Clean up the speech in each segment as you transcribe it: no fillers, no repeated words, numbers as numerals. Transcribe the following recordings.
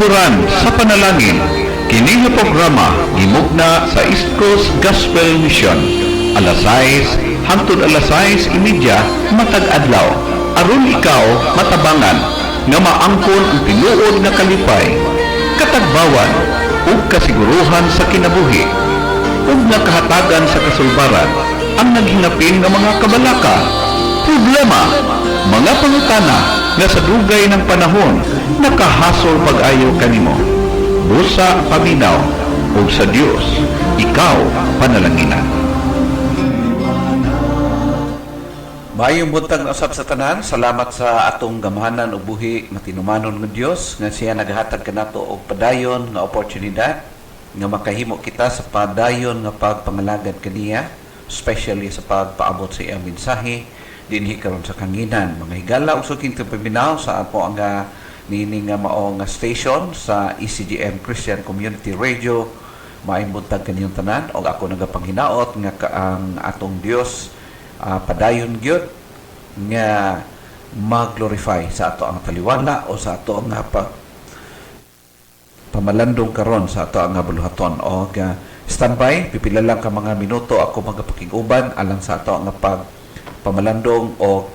Katuran sa panalangin, kini nga programa gimugna sa East Coast Gospel Mission. Alas 6 hangtod alas 6:30 matag adlaw. Aron ikaw matabangan nga maangkon ang tinuod nga kalipay, katagbawan ug kasiguruhan sa kinabuhi, ug nga kahatagan sa kasulbaran ang naghinapin nga mga kabalaka, problema, mga pangutana nga sa dugay ng panahon nakahasol pag-ayo kanimo. Busa paminaw ug sa Dios ikaw panalanginan. Maayong buntag na usab sa tanan. Salamat sa atong gamahanan ug buhi nga tinumanon ng Dios nga siya naghatag kanato og padayon nga oportunidad nga makahimo kita sa padayon nga pagpangalagad kaniya, especially sa pagpaabot sa iyang mensahe dinhi karon sa kanginan. Mga higala ug suking paminaw sa apo ang nini nga mao nga station sa ECGM Christian Community Radio. Maayong buntag kaniyong tanan og ako nagapanghinaot nga ang atong Dios padayon gyud nga mag-glorify sa ato ang taliwala o sa ato ang pamalandong karon sa ato ang buluhaton. O standby, pipila lang ka mga minuto ako magapakiguban alang sa ato ang pamalandong o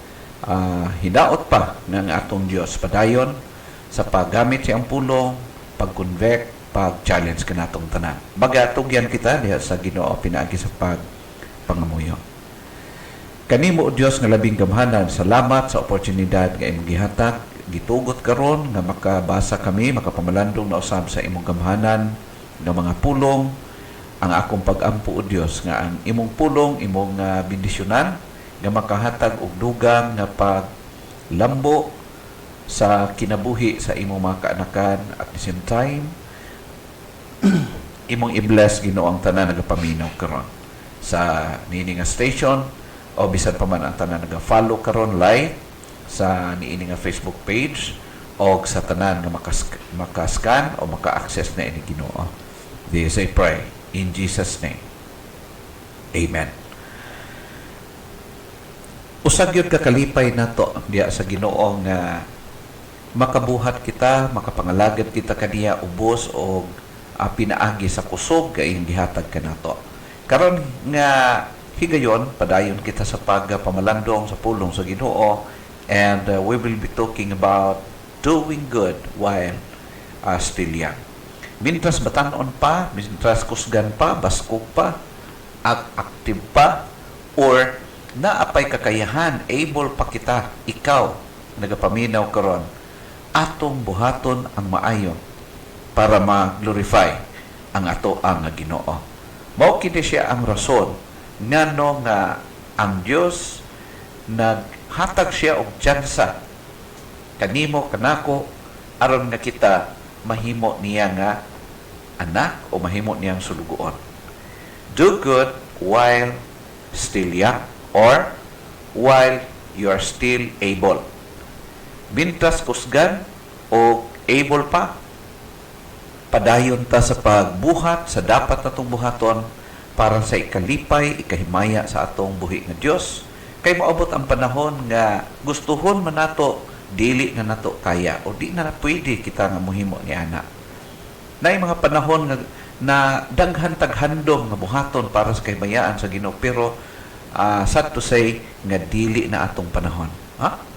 hinaot pa ng atong Dios padayon sa paggamit siyang pulong, pag-convect, pag-challenge kanatong tanan. Bagatugyan kita diha sa Ginoo pinaagi sa pangamuyo. Kanimo Dios nga labing gamhanan, salamat sa oportunidad nga imong gihatag, gitugot karon nga makabasa kami, makapamalandong na usab sa imong gamhanan nga mga pulong. Ang akong pag-ampo o Dios nga ang imong pulong, imong bendisyonan nga makahatag og dugang nga paglambo sa kinabuhi sa imong mga kaanakan at the same time imong i-bless Ginoo ang tanan nagapaminaw karon sa niini nga station o bisan pa man ang tanan naga-follow karon live sa niini nga Facebook page o sa tanan nga makascan o maka-access na ini Ginoo. This I pray in Jesus name. Amen. Usag yun kakalipay nato diya sa Ginoo nga makabuhat kita, makapangalagad kita kaniya ubos o pinaagi sa kusog kay gihatag kanato. Karon nga higayon padayon kita sa pagpamalandong sa pulong sa Ginoo, and we will be talking about doing good while still young. Mintras batanon pa, mintras kusgan pa, baskog pa, active pa, or naapay kakayahan, able pa kita, ikaw, nagapaminaw karon, atong buhaton ang maayo para ma-glorify ang ato ang Ginoo. Mao kini siya ang rason ngano nga ang Dios naghatag siya og tsansa kanimo kanako aron nga kita mahimo niya nga anak o mahimo niyang sulugoon. Do good while still young, or while you are still able. Bintas kusgan o able pa, padayon ta sa pagbuhat sa dapat natong buhaton para sa ikalipay, ikahimaya sa atong buhi nga Dios. Kay maabot ang panahon nga gustuhon man nato, dili na nato kaya o di na pwede kita nga muhimo ni anak. Nay mga panahon nga na daghan taghandom nga buhaton para sa kahimayaan sa Ginoo, pero sad to say nga dili na atong panahon.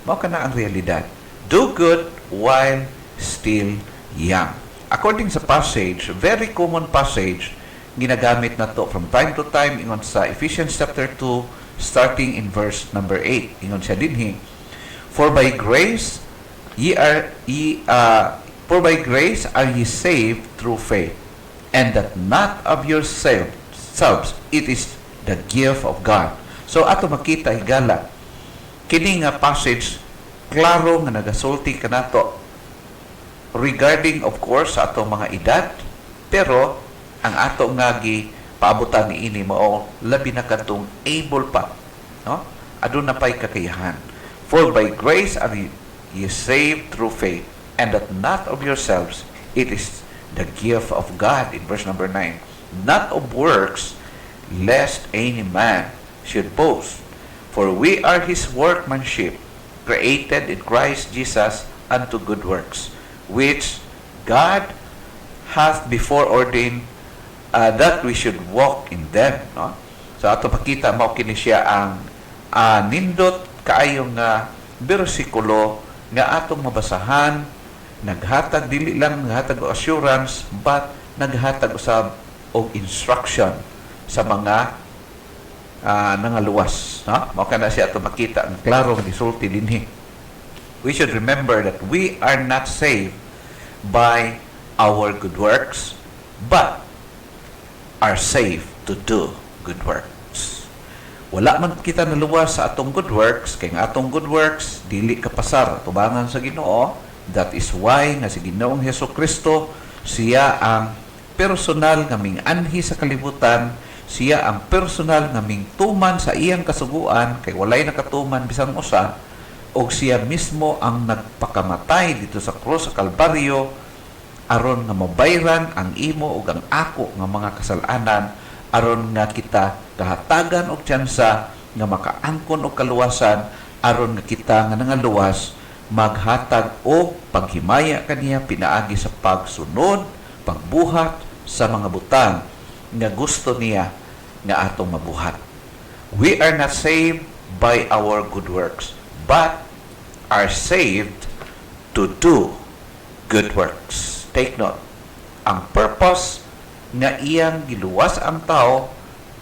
Mao kana ang realidad. Do good while still young. According sa passage, very common passage, ginagamit na to from time to time ingon sa Ephesians chapter 2, starting in verse number 8. Ingon siya dinhi, For by grace are ye saved through faith, and that not of yourselves, it is the gift of God. So ato makita higala kini nga passage klaro nga nagasulti kanato regarding of course sa atong mga edad, pero ang ato nga paabutan ni ini mao labi na kadtong able pa, no? Aduna pay kakayahan. For by grace are ye saved through faith, and that not of yourselves, it is the gift of God. In verse number 9, not of works, lest any man should boast. For we are His workmanship, created in Christ Jesus unto good works, which God hath before ordained that we should walk in them, no? So ato pakita mao kini siya ang nindot kaayong nga bersikulo nga atong mabasahan, naghatag dili lang naghatag og assurance but naghatag usab og instruction sa mga nangaluwas, no? Mao kana siya ato makita ang klaro nga gisulti dinhi. We should remember that we are not saved by our good works, but are saved to do good works. Wala man kita naluwas sa atong good works, kay nga atong good works dili kapasar tubangan sa Ginoo. That is why nga si Ginoong Hesukristo siya ang personal nga ming-anhi sa kalibutan, siya ang personal nga mingtuman sa iyang kasuguan kay walay nakatuman bisan usa, og siya mismo ang nagpakamatay dito sa krus sa Kalbaryo aron nga mabayran ang imo ug ang ako nga mga kasalanan, aron nga kita kahatagan og tsansa nga makaangkon og kaluwasan, aron nga kita nga nangaluwas maghatag og paghimaya kaniya pinaagi sa pagsunod, pagbuhat sa mga butang nga gusto niya nga atong mabuhat. We are not saved by our good works, but are saved to do good works. Take note, ang purpose nga iyang giluwas ang tao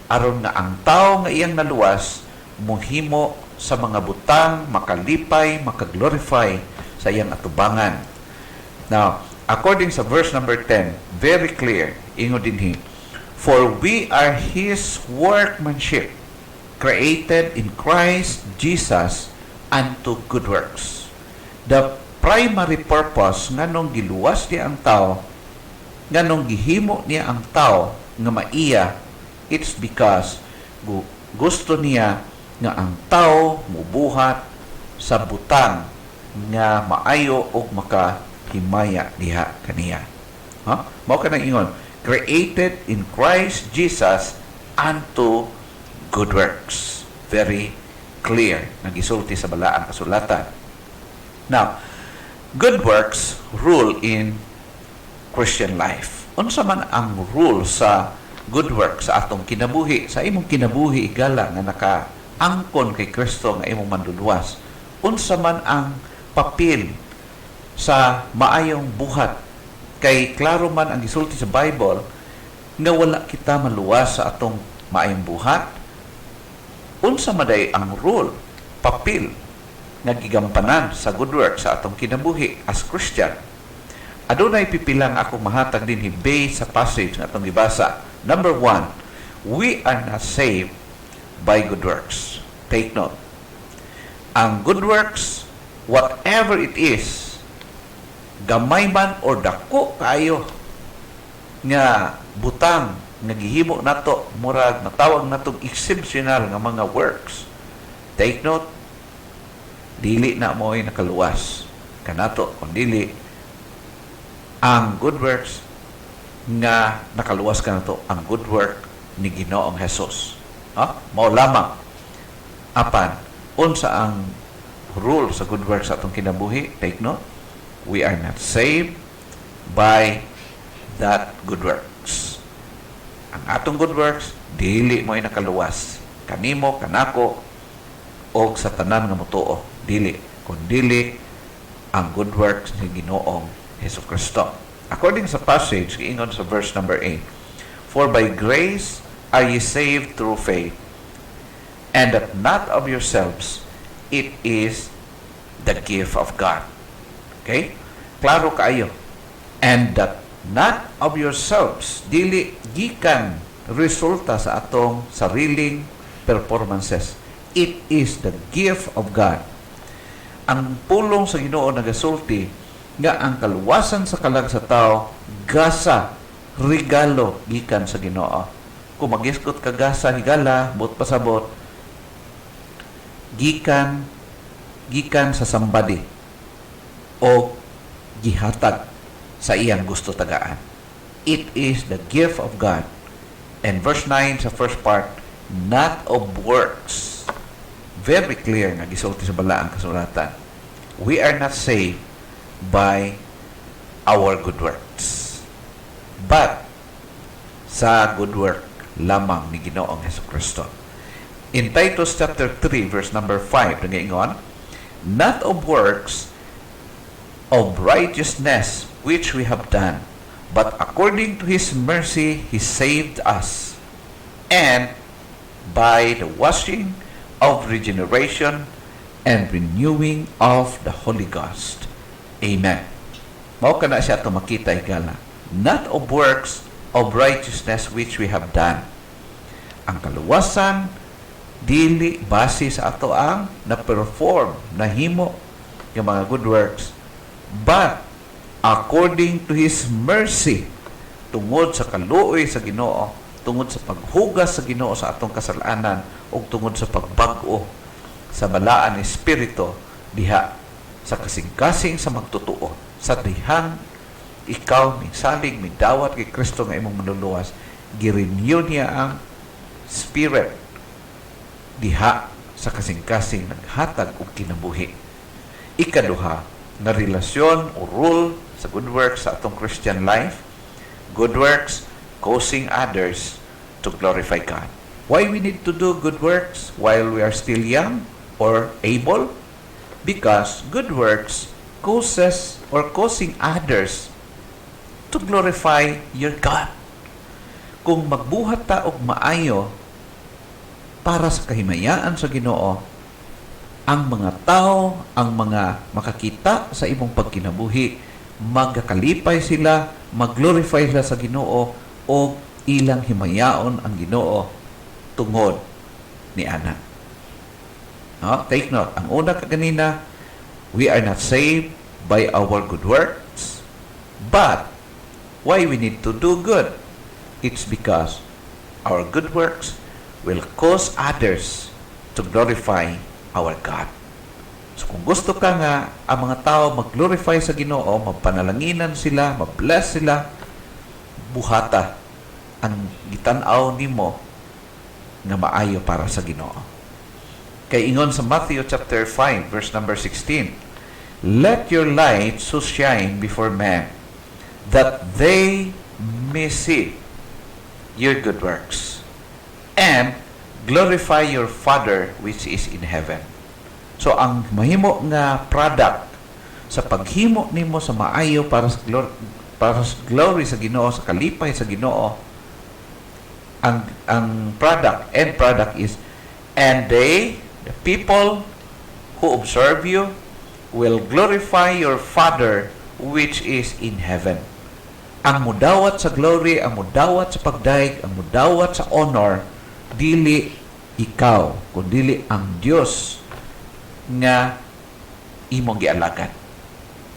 aron nga ang tao nga iyang naluwas muhimo sa mga butang, makalipay, makaglorify sa iyang atubangan. Now, according sa verse number 10, very clear, ingo dinhi, for we are His workmanship, created in Christ Jesus unto good works. The primary purpose nganong giluwas niya ang tao, nganong gihimo niya ang tao nga maiya, it's because gusto niya nga ang tao mubuhat sa butang nga maayo og makahimaya diha kaniya. Mao ka nang ingon, created in Christ Jesus unto good works. Very clear, nagisulti sa balaang kasulatan. Now, good works rule in Christian life. Unsa man ang rule sa good works sa atong kinabuhi, sa imong kinabuhi igala nga nakaangkon kay Kristo nga imong manluluwas? Unsa man ang papel sa maayong buhat? Kay klaro man ang gisulti sa Bible nga wala kita maluwas sa atong maayong buhat. Unsa maday ang rule, papel nga gigampanan sa good work sa atong kinabuhi as Christian? Adunay pipilang ako mahatag din based sa passage nga atong gibasa. Number 1, we are not saved by good works. Take note. Ang good works, whatever it is, gamay man or dako kayo nga butang nga gihimo nato, murag natawag natong exceptional nga mga works. Take note, dili na mo'y nakaluwas kanato, kung dili ang good works nga nakaluwas ka nato, ang good work ni Ginoong Hesus. Mao lamang apan unsa ang rule sa good works sa atong kinabuhi. Take note, we are not saved by that good works. Ang atong good works dili mo'y nakaluwas kanimo, kanako og sa tanan nga mutuo, dili, kundi ang good works ni Ginoong Hesukristo. According sa passage giingon sa verse number 8, for by grace are ye saved through faith, and that not of yourselves, it is the gift of God. Okay? Klaro kaayo. And that not of yourselves, dili gikan resulta sa atong sariling performances. It is the gift of God. Ang pulong sa Ginoo nagasulti nga ang kaluwasan sa kalag sa tao gasa, regalo gikan sa Ginoo. Kung magiskot ka gasa higala, bot pasabot, gikan sa somebody o gihatag sa iyang gusto tagaan. It is the gift of God. And verse 9 sa first part, not of works. Very clear nga gisulti sa balaang kasulatan. We are not saved by our good works, but sa good work lamang ni Ginoong Hesukristo. In Titus chapter 3 verse number 5 nangaingon, not of works of righteousness which we have done, but according to His mercy He saved us, and by the washing of regeneration and renewing of the Holy Ghost. Amen. Mao kana siya to makita igala. Not of works of righteousness which we have done. Ang kaluwasan dili base sa ato ang na-perform, nahimo yung mga good works, but according to His mercy, tungod sa kaluoy sa Ginoo, tungod sa paghugas sa Ginoo sa atong kasalanan, o tungod sa pagbago sa balaan ni Espiritu diha sa kasing-kasing sa magtutuo, sa dihang ikaw salig midawat kay Kristo nga imong manluluwas, girenew niya ang Spirit diha sa kasing-kasing naghatag og kinabuhi. Ikaduha na relasyon o rule sa good works sa atong Christian life, good works causing others to glorify God. Why we need to do good works while we are still young or able? Because good works causes or causing others to glorify your God. Kung magbuhat ta og maayo para sa kahimayaan sa Ginoo, ang mga tao, ang mga makakita sa imong pagkinabuhi, magkakalipay sila, mag-glorify sila sa Ginoo, o ilang himayaon ang Ginoo tungod ni ana. No? Take note, ang una kaganina, we are not saved by our good works, but why we need to do good? It's because our good works will cause others to glorify our God. So kung gusto ka nga ang mga tao mag-glorify sa Ginoo, magpanalanginan sila, mabless sila, buhata ang gitan-aw nimo nga maayo para sa Ginoo. Kay ingon sa Matthew chapter 5 verse number 16, let your light so shine before men that they may see your good works and glorify your Father which is in heaven. So ang mahimo nga product sa paghimo nimo sa maayo para sa glory sa Ginoo, sa kalipay sa Ginoo, ang end product is, and they, the people who observe you, will glorify your Father which is in heaven. Ang mudawat sa glory, ang mudawat sa pagdaig, ang mudawat sa honor, dili ikaw, kundi ang Dios nga imong gialagan.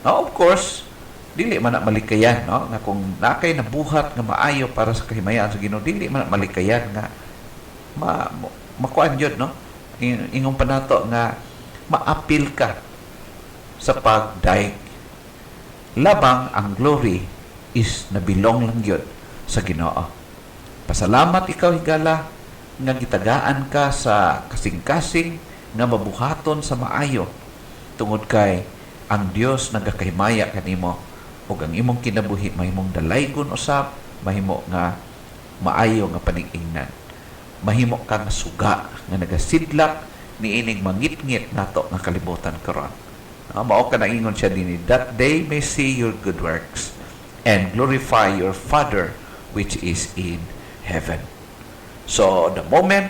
Now, of course, dili man na malikayan, no? Nga kung nakay nabuhat nga maayo para sa kahimayaan sa Ginoo, dili man na malikayan nga makuan jud, no? Ingong panato nga maapil ka sa pagdaig. Labang ang glory is nabilong lang yun sa Ginoo. Pasalamat ikaw higala nga gitagaan ka sa kasing-kasing nga mabuhaton sa maayo tungod kay ang Dios nagakahimaya kanimo ug ang imong kinabuhi mahimong dalaygon usab, mahimo nga maayo nga panig-ingnan, mahimo ka nga suga nga nagasidlak niining mangit-ngit nato nga kalibutan karon. Mao ka naingon siya dinhi, that they may see your good works and glorify your Father which is in heaven. So the moment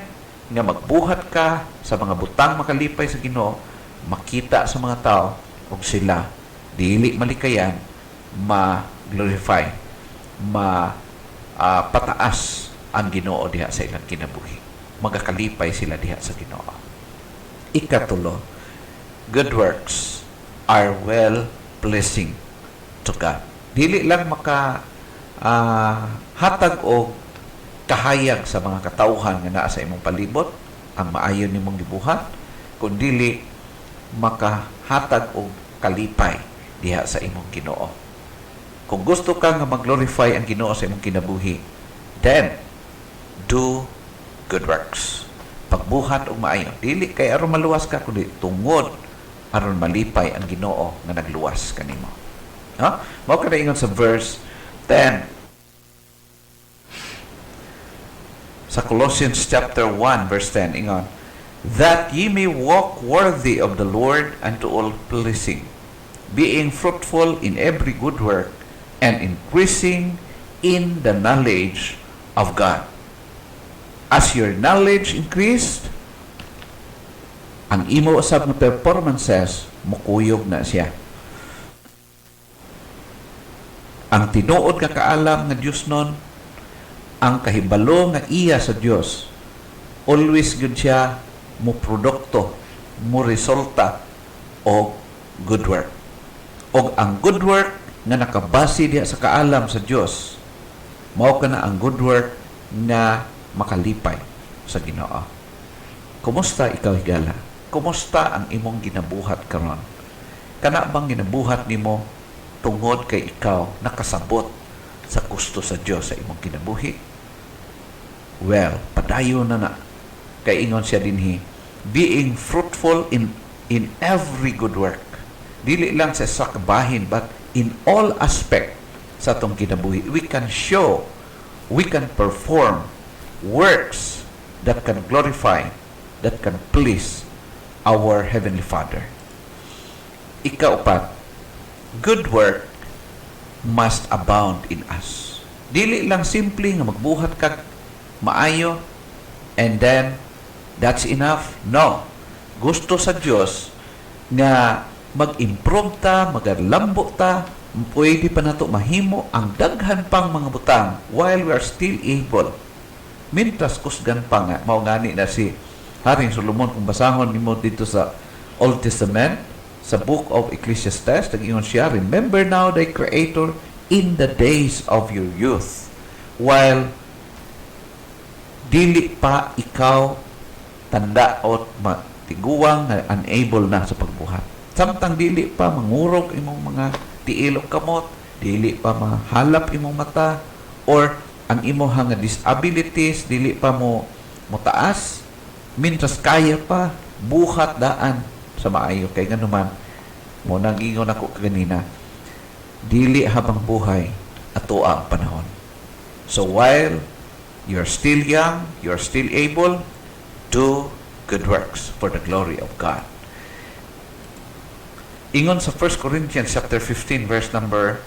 nga magbuhat ka sa mga butang makalipay sa Ginoo, makita sa mga tao ug sila dili malikayan, ma-glorify, pataas ang Ginoo diha sa ilang kinabuhi. Magakalipay sila diha sa Ginoo. Ikatulo, good works are well-pleasing to God. Dili lang hatag o kahayag sa mga katawhan nga naa sa imong palibot ang maayo nimong gibuhat, kundi makahatag og kalipay diha sa imong Ginoo. Kung gusto ka nga mag-glorify ang Ginoo sa imong kinabuhi, then do good works. Pagbuhat og maayo, dili kay aron maluwas ka, kundi tungod aron malipay ang Ginoo nga nagluwas kanimo. Ha? Mao ka na ingon sa verse 10 sa Colossians chapter 1 verse 10 ingon, that ye may walk worthy of the Lord unto all pleasing, being fruitful in every good work and increasing in the knowledge of God. As your knowledge increased, ang imo usab nga performances mukuyog na siya. Ang tinuod nga kaalam nga Dios nun, ang kahibalo nga iya sa Dios, always gud siya mo produkto, mo resulta o good work. O ang good work nga nakabase diha sa kaalam sa Dios, mao kana ang good work na makalipay sa Ginoo. Kumusta ikaw higala? Kumusta ang imong ginabuhat karon? Kana bang ginabuhat nimo tungod kay ikaw nakasabot sa gusto sa Dios sa imong kinabuhi? Well, padayon na kay ingon siya dinhi, being fruitful in every good work. Dili lang sa sakabahin, but in all aspect sa atong kinabuhi. We can show, we can perform works that can glorify, that can please our Heavenly Father. Ikaupat, good work must abound in us. Dili lang simple nga magbuhat kag maayo and then that's enough. No. Gusto sa Dios nga mag-improve ta, magalambot ta, pwede pa nato mahimo ang daghan pang mga butang while we are still able. Mintras kusgan pa nga, mao gani na si Haring Solomon, kung basahon nimo dito sa Old Testament, sa book of Ecclesiastes, nag-ingon siya, remember now thy Creator in the days of your youth, while dili pa ikaw tanda o tiguwang unable na sa pagbuhat. Samtang dili pa mangurog imong mga tiilok kamot, dili pa mahalap imong mata, or ang imong disabilities dili pa mo taas, mintras kaya pa buhat daan sa maayo. Kay nganuman mo nang ingon ako kanina, dili habang buhay ato ang panahon. So while you're still young, you're still able, do good works for the glory of God. Ingon sa 1 Corinthians chapter 15 verse number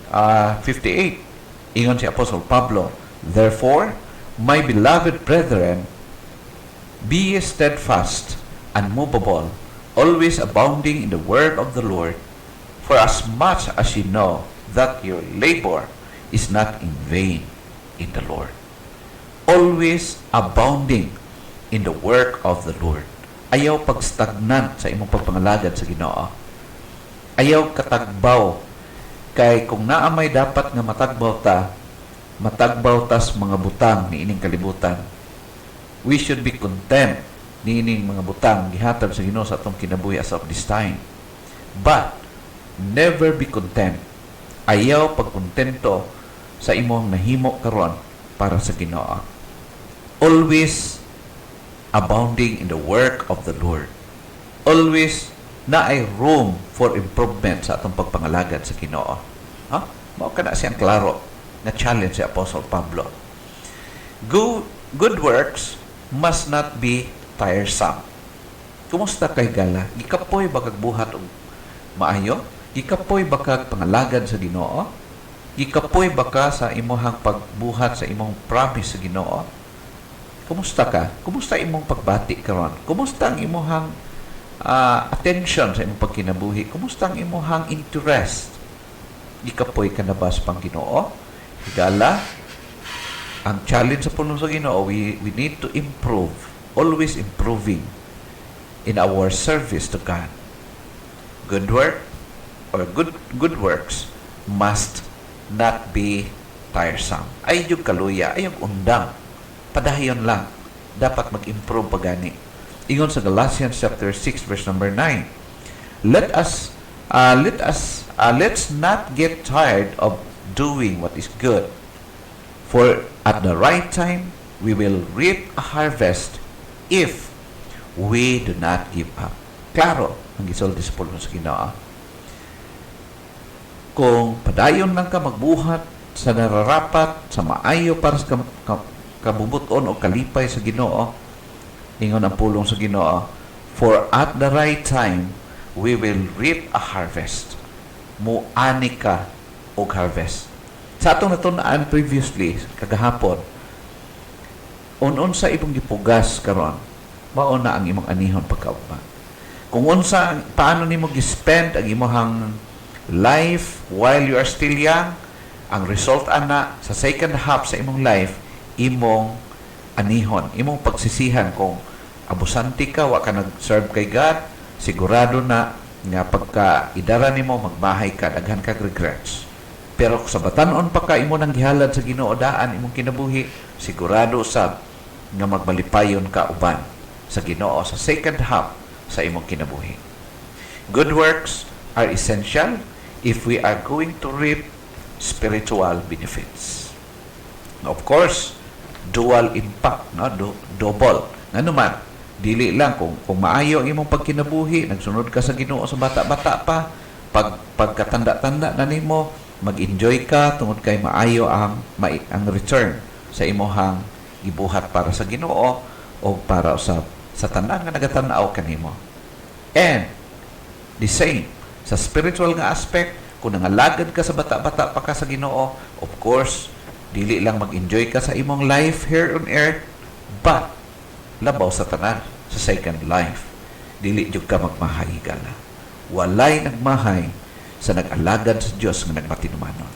58, ingon si Apostle Pablo, therefore, my beloved brethren, be ye steadfast, unmovable, always abounding in the word of the Lord, for as much as ye know that your labor is not in vain in the Lord. Always abounding in the work of the Lord. Ayaw pagstagnant sa imong pagpangalagad sa Ginoo. Ayaw katagbaw. Kay kung naamay dapat nga matagbaw tas mga butang ni ining kalibutan. We should be content ni ining mga butang gihatag sa Ginoo sa atong kinabuhi as of this time. But never be content. Ayaw pagkontento sa imong nahimo karon para sa Ginoo. Always abounding in the work of the Lord. Always na ay room for improvement sa atong pagpangalagad sa Ginoo. Ha? Mao kana siyang klaro na challenge si Apostle Pablo. Good works must not be tiresome. Kumusta kay gala? Gikapoy ba kag buhat og maayo? Gikapoy ba kag pangalagad sa Ginoo? Gikapoy ba ka sa imong pagbuhat sa imong promise sa Ginoo? Kumusta ka? Kumusta imong pagbati karon? Kumusta ang imong attention sa imong pagkinabuhi? Kumusta ang imong interest? Gikapoy ka na ba sa Panginoon? Higala, ang challenge sa puno sa Ginoo, we need to improve, always improving in our service to God. Good work or good works must not be tiresome. Ay yung kaluya, ay yung undang. Padayon lang. Dapat mag-improve pa gani. Ingon sa Galatians chapter 6 verse number 9. Let's not get tired of doing what is good. For at the right time we will reap a harvest if we do not give up. Klaro ang gisulti sa pulong sa Ginoo. Kung padayon lang ka magbuhat sa nararapat, sa maayo para sa kabubuton o kalipay sa Ginoo, ingon ang pulong sa Ginoo, for at the right time, we will reap a harvest. Muani ka og harvest. Sa atong natunaan previously, kagahapon, unsa imong gipugas karon, mao na ang imong anihon pagkaugma. Kung paano nimo gi-spend ang imong life while you are still young, ang result ana sa second half sa imong life, imong anihon, imong pagsisihan kung abusante ka, wa ka nag-serve kay God, sigurado na nga pagka idara nimo magbahay ka, daghan kag regrets. Pero sa batanon pa ka imo nang gihalad sa Ginoo daan imong kinabuhi, sigurado sa nga magbalipayon ka uban sa Ginoo sa second half sa imong kinabuhi. Good works are essential if we are going to reap spiritual benefits. Of course, dual impact, no? Double. Nga naman, dili lang kung maayo ang imong pagkinabuhi, nagsunod ka sa Ginoo sa bata-bata pa, pagkatanda-tanda na nimo, mag-enjoy ka tungod kay maayo ang return sa imong gibuhat para sa Ginoo o para sa tanan nga nagatanaw kanimo. And the same sa spiritual nga aspect, kung nangalagad ka sa bata-bata pa ka sa Ginoo, of course, dili lang mag-enjoy ka sa imong life here on earth, but labaw sa tanan sa second life, dili jud ka magmahay gala. Walay nagmahay sa nag-alagad sa Dios nga nagmatinumanon.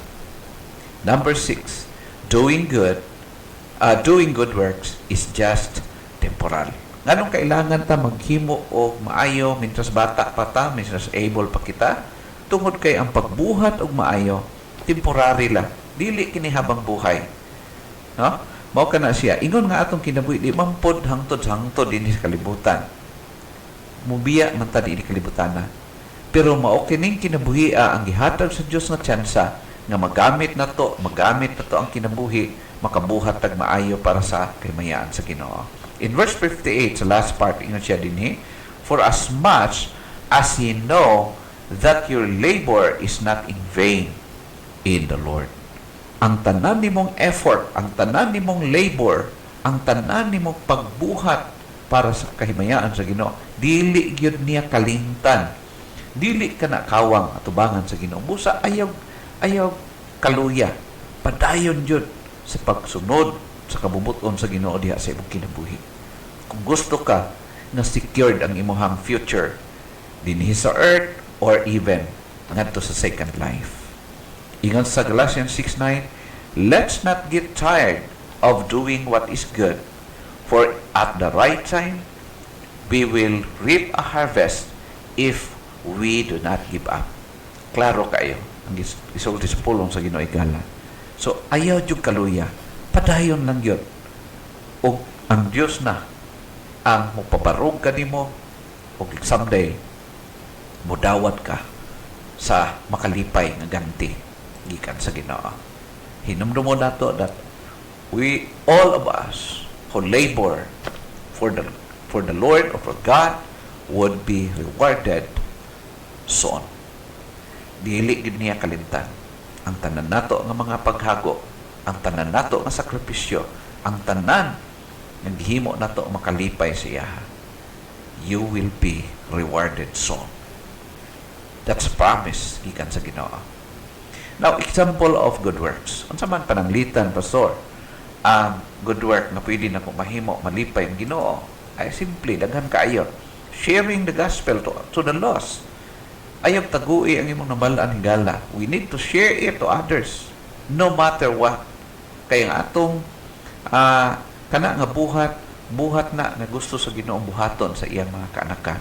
Number 6, doing good works is just temporal. Nganong kailangan ta maghimo og maayo mintras bata pa ta, mintras able pa kita, tungod kay ang pagbuhat og maayo temporary lang, dili kini habang buhay. No? Mao kana siya, ingon nga atong kinabuhi di mampod hangtod sa hangtod dinhi sa kalibutan. Mubiya man ta dinhi kalibutan na. Pero mao kining kinabuhi ang gihatag sa Dios nga tsansa nga magamit na to ang kinabuhi, makabuhat tag maayo para sa kahimayaan sa Ginoo. In verse 58 sa last part, ingon siya dinhi, for as much as ye know that your labor is not in vain in the Lord. Ang tanan nimong effort, ang tanan nimong labor, ang tanan nimong pagbuhat para sa kahimayaan sa Ginoo, dili gyud niya kalimtan. Dili ka na kawang atubangan sa Ginoo. Busa ayaw kaluya. Padayon jud sa pagsunod sa kabubuton sa Ginoo diha sa imong kinabuhi. Kung gusto ka na secured ang imong future dinhi sa earth or even ngadto sa second life. Ingon sa Galatians 6:9, let's not get tired of doing what is good, for at the right time we will reap a harvest if we do not give up. Klaro kayo ang isulti sa pulong sa Ginoo igala. So ayaw jud kaluya, padayon lang yun. O ang Dios na ang mupabarog kanimo o someday mudawat ka sa makalipay nga ganti gikan sa Ginoo. Hinumdumo nato that we all of us who labor for the Lord or for God would be rewarded soon. Dili gid niya kalimtan ang tanan nato nga mga paghago, ang tanan nato nga sakripisyo, ang tanan nga gihimo nato makalipay sa iya. You will be rewarded soon. That's promise gikan sa Ginoo. Now, example of good works. Unsa man pananglitan, pastor? Ang good work na pwede na kung mahimo malipay ang Ginoo ay simple, daghan kaayo. Sharing the gospel to the lost. Ayaw tagui ang imong nabalaan higala. We need to share it to others, no matter what. Kaya nga atong kana nga buhat na gusto sa Ginoo buhaton sa iyang mga kaanakan.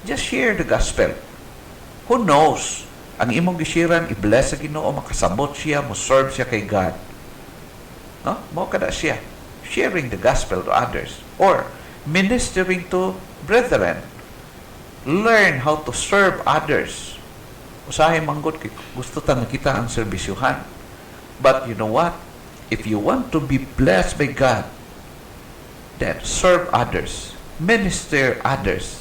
Just share the gospel. Who knows? Ang imong gishiran, i-bless sa Ginoo, makasabot siya, mo-serve siya kay God. No? Mao kada siya. Sharing the gospel to others. Or, ministering to brethren. Learn how to serve others. Usahay manggod, gusto ta nga kita ang serbisyuhan. But you know what? If you want to be blessed by God, then serve others. Minister others.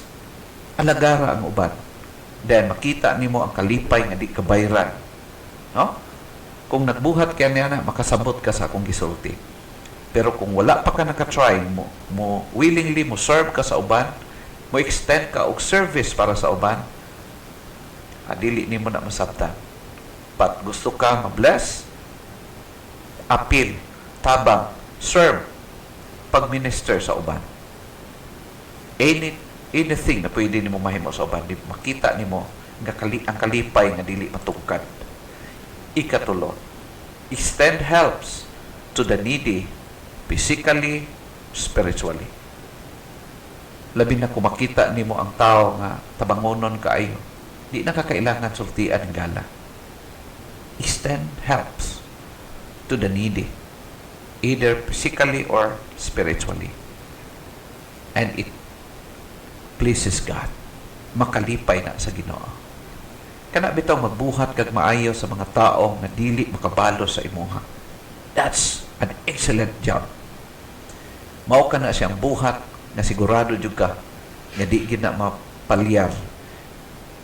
Alagara ang uban. Then makita nimo ang kalipay nga di kabayran No? Kung nagbuhat ka niya na, makasabot ka sa akong gisulti. Pero kung wala pa ka nakatry, mo willingly mo serve ka sa uban, mo extend ka og service para sa uban, dili nimo na masabtan. But gusto ka ma-bless, appeal, tabang, serve, pag-minister sa uban. Anything na pwede nimo mahimo sa uban, di makita nimo nga ang kalipay nga dili matungkad. Ikatulo, extend helps to the needy, physically, spiritually. Labi na kung makita nimo ang tao nga tabangonon kaayo, di na kakailangan sultian ng gala. Extend helps to the needy, either physically or spiritually. And it pleases God. Makalipay na sa Ginoo. Kana bitaw magbuhat kag maayo sa mga tao nga dili makabalo sa imuha. That's an excellent job. Mao ka na siyang buhat na sigurado jud ka nga di gid na mapalyar,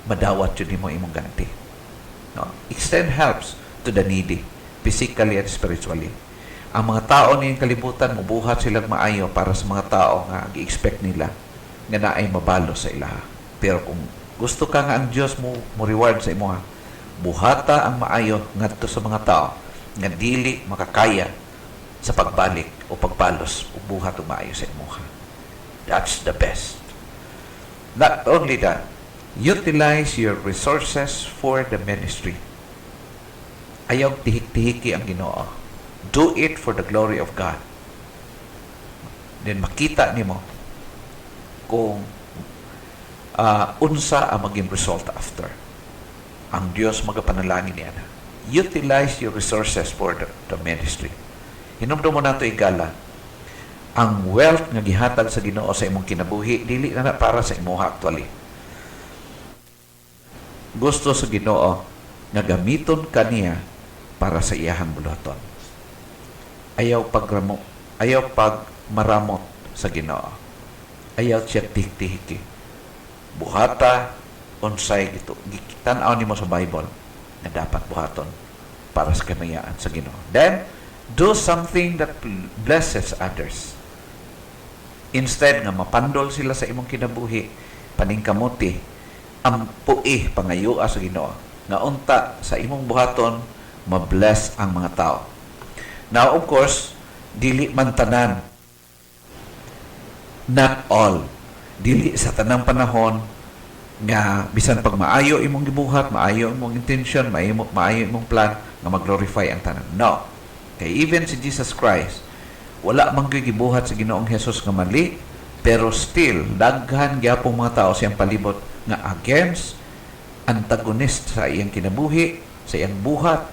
madawat jud nimo imong ganti. No? Extend helps to the needy, physically and spiritually. Ang mga tao niyang kalibutan, mubuhat silang maayo para sa mga tao nga gi-expect nila nga naay mabalo sa ilaha. Pero kung gusto ka nga ang Dios mo reward sa imuha, buhata ang maayo ngadto sa mga tao nga dili makakaya sa pagbalik o pagbalos o buhat o maayo sa imuha. That's the best. Not only that, utilize your resources for the ministry. Ayaw tihik-tihiki ang Ginoo. Do it for the glory of God. Then makita nimo kung unsa ang maging result after. Ang Dios magapanalangin niya na. Utilize your resources for the ministry. Hinumdum mo nato igala, ang wealth nga gihatag sa Ginoo sa imong kinabuhi dili na para sa imuha actually. Gusto sa Ginoo nga gamiton kaniya para sa iyahang buluhaton. Ayaw pagmaramot sa Ginoo. Ayaw siya tihik-tihiki. Buhata unsay gito. Tan-aw nimo sa Bible na dapat buhaton para sa kamayaan sa Ginoo. Then do something that blesses others. Instead nga mapandol sila sa imong kinabuhi, paningkamuti, ang puih pangayua sa Ginoo nga unta sa imong buhaton mabless ang mga tao. Now of course, dili man tanan, not all, dili sa tanang panahon nga bisan pag maayo imong gibuhat, maayo imong intention, maayo imong plan nga mag-glorify ang tanan. No. Kay even si Jesus Christ, wala man gyud gibuhat sa Ginoong Hesus nga mali, pero still daghan gyapon mga tao siyang palibot nga against, antagonist sa iyang kinabuhi, sa iyang buhat,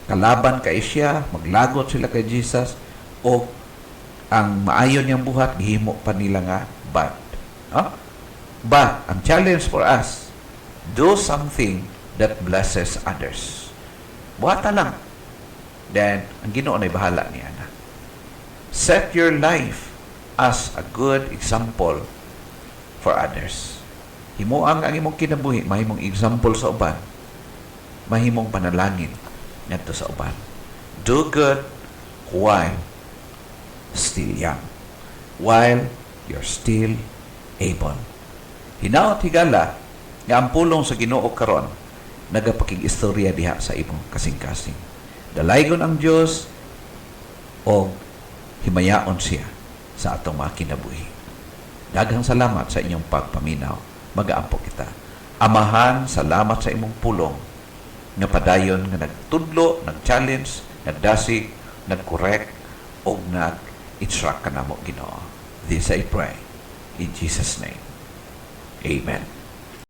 kalaban kay siya, maglagot sila kay Jesus, o ang maayo niyang buhat gihimo pa nila nga bad. No? But ang challenge for us, do something that blesses others. Buhata lang. Then, ang Ginoo na'y bahala niya na. Set your life as a good example for others. Himuang ang imong kinabuhi, mahimong example sa uban, mahimong panalangin ngadto sa uban. Do good while still young, while you're still able. Hinaot higala nga ang pulong sa Ginoo karon nagapakig-istorya diha sa imong kasing-kasing. Dalaygon ang Dios o himayaon siya sa atong mga kinabuhi. Daghang salamat sa inyong pagpaminaw. Mag-aampo kita. Amahan, salamat sa imong pulong nga padayon nga nagtudlo, nag-challenge, nagdasig, nag-correct o nag-instruct ka namo Ginoo. This I pray in Jesus' name. Amen.